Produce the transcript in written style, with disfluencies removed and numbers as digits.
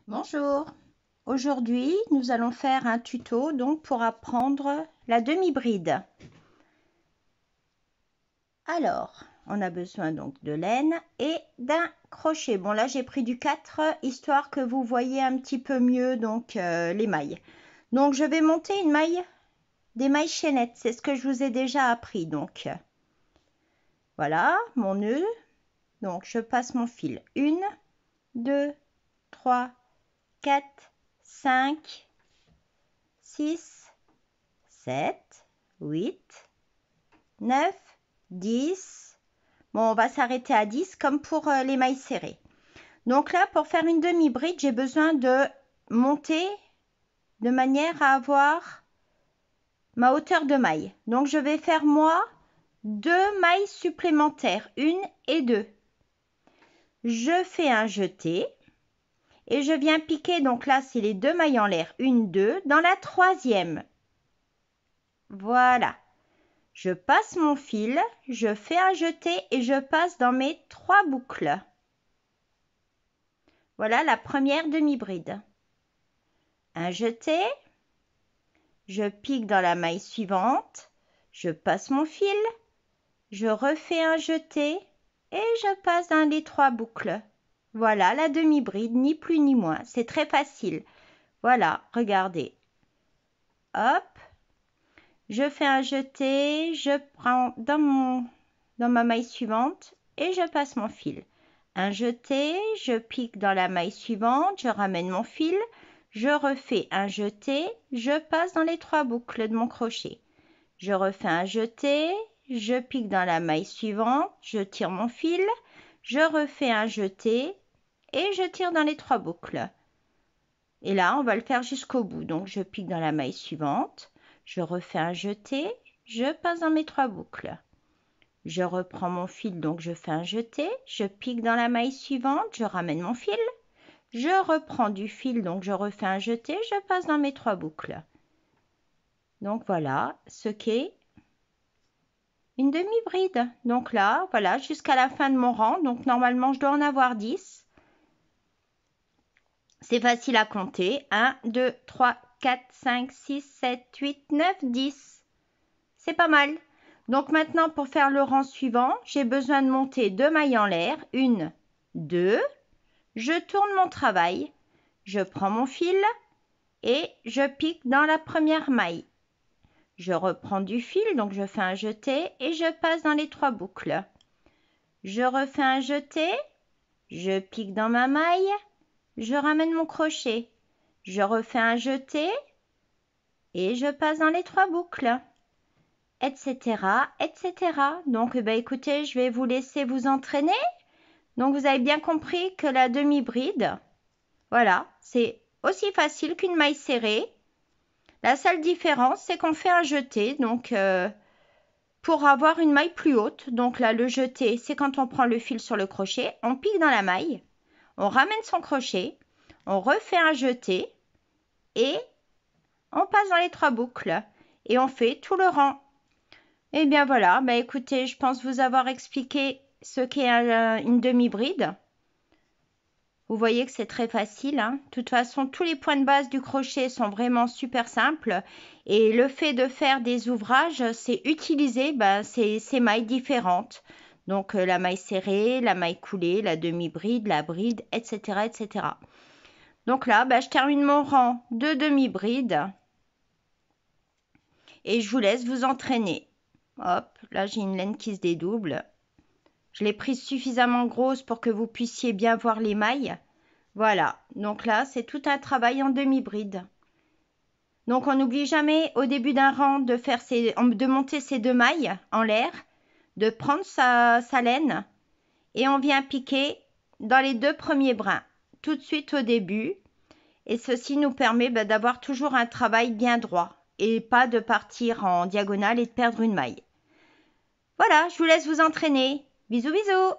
Bonjour, aujourd'hui nous allons faire un tuto donc pour apprendre la demi-bride. Alors, on a besoin donc de laine et d'un crochet. Bon là j'ai pris du 4 histoire que vous voyez un petit peu mieux donc les mailles. Donc je vais monter une maille, des mailles chaînettes, c'est ce que je vous ai déjà appris donc. Voilà mon nœud, donc je passe mon fil 1, 2, 3, 4, 5, 6, 7, 8, 9, 10. Bon, on va s'arrêter à 10 comme pour les mailles serrées. Donc là, pour faire une demi-bride, j'ai besoin de monter de manière à avoir ma hauteur de maille. Donc je vais faire moi 2 mailles supplémentaires, 1 et 2. Je fais un jeté et je viens piquer, donc là c'est les 2 mailles en l'air, 1, 2, dans la 3e. Voilà. Je passe mon fil, je fais un jeté et je passe dans mes 3 boucles. Voilà la première demi-bride. Un jeté, je pique dans la maille suivante, je passe mon fil, je refais un jeté et je passe dans les 3 boucles. Voilà la demi-bride, ni plus ni moins. C'est très facile. Voilà, regardez. Hop. Je fais un jeté, je prends dans ma maille suivante et je passe mon fil. Un jeté, je pique dans la maille suivante, je ramène mon fil, je refais un jeté, je passe dans les 3 boucles de mon crochet. Je refais un jeté, je pique dans la maille suivante, je tire mon fil, je refais un jeté et je tire dans les 3 boucles. Et là, on va le faire jusqu'au bout. Donc, je pique dans la maille suivante. Je refais un jeté, je passe dans mes 3 boucles. Je reprends mon fil, donc je fais un jeté, je pique dans la maille suivante, je ramène mon fil, je reprends du fil, donc je refais un jeté, je passe dans mes 3 boucles. Donc voilà ce qu'est une demi-bride. Donc là, voilà, jusqu'à la fin de mon rang, donc normalement je dois en avoir 10. C'est facile à compter, 1, 2, 3, 4, 5, 6, 7, 8, 9, 10. C'est pas mal. Donc maintenant, pour faire le rang suivant, j'ai besoin de monter 2 mailles en l'air. 1, 2. Je tourne mon travail. Je prends mon fil et je pique dans la première maille. Je reprends du fil, donc je fais un jeté et je passe dans les 3 boucles. Je refais un jeté, je pique dans ma maille, je ramène mon crochet. Je refais un jeté et je passe dans les 3 boucles. Etc. etc. Donc, écoutez, je vais vous laisser vous entraîner. Donc, vous avez bien compris que la demi-bride, voilà, c'est aussi facile qu'une maille serrée. La seule différence, c'est qu'on fait un jeté, donc pour avoir une maille plus haute. Donc là, le jeté, c'est quand on prend le fil sur le crochet, on pique dans la maille, on ramène son crochet, on refait un jeté et on passe dans les 3 boucles et on fait tout le rang. Et bien voilà, écoutez, je pense vous avoir expliqué ce qu'est une demi-bride. Vous voyez que c'est très facile, hein. De toute façon, tous les points de base du crochet sont vraiment super simples. Et le fait de faire des ouvrages, c'est utiliser ces mailles différentes. Donc la maille serrée, la maille coulée, la demi-bride, la bride, etc. etc. Donc là, je termine mon rang de demi-bride. Et je vous laisse vous entraîner. Hop, là j'ai une laine qui se dédouble. Je l'ai prise suffisamment grosse pour que vous puissiez bien voir les mailles. Voilà, donc là c'est tout un travail en demi-bride. Donc on n'oublie jamais au début d'un rang de monter ces 2 mailles en l'air, de prendre sa laine et on vient piquer dans les 2 premiers brins, tout de suite au début. Et ceci nous permet d'avoir toujours un travail bien droit et pas de partir en diagonale et de perdre une maille. Voilà, je vous laisse vous entraîner. Bisous, bisous!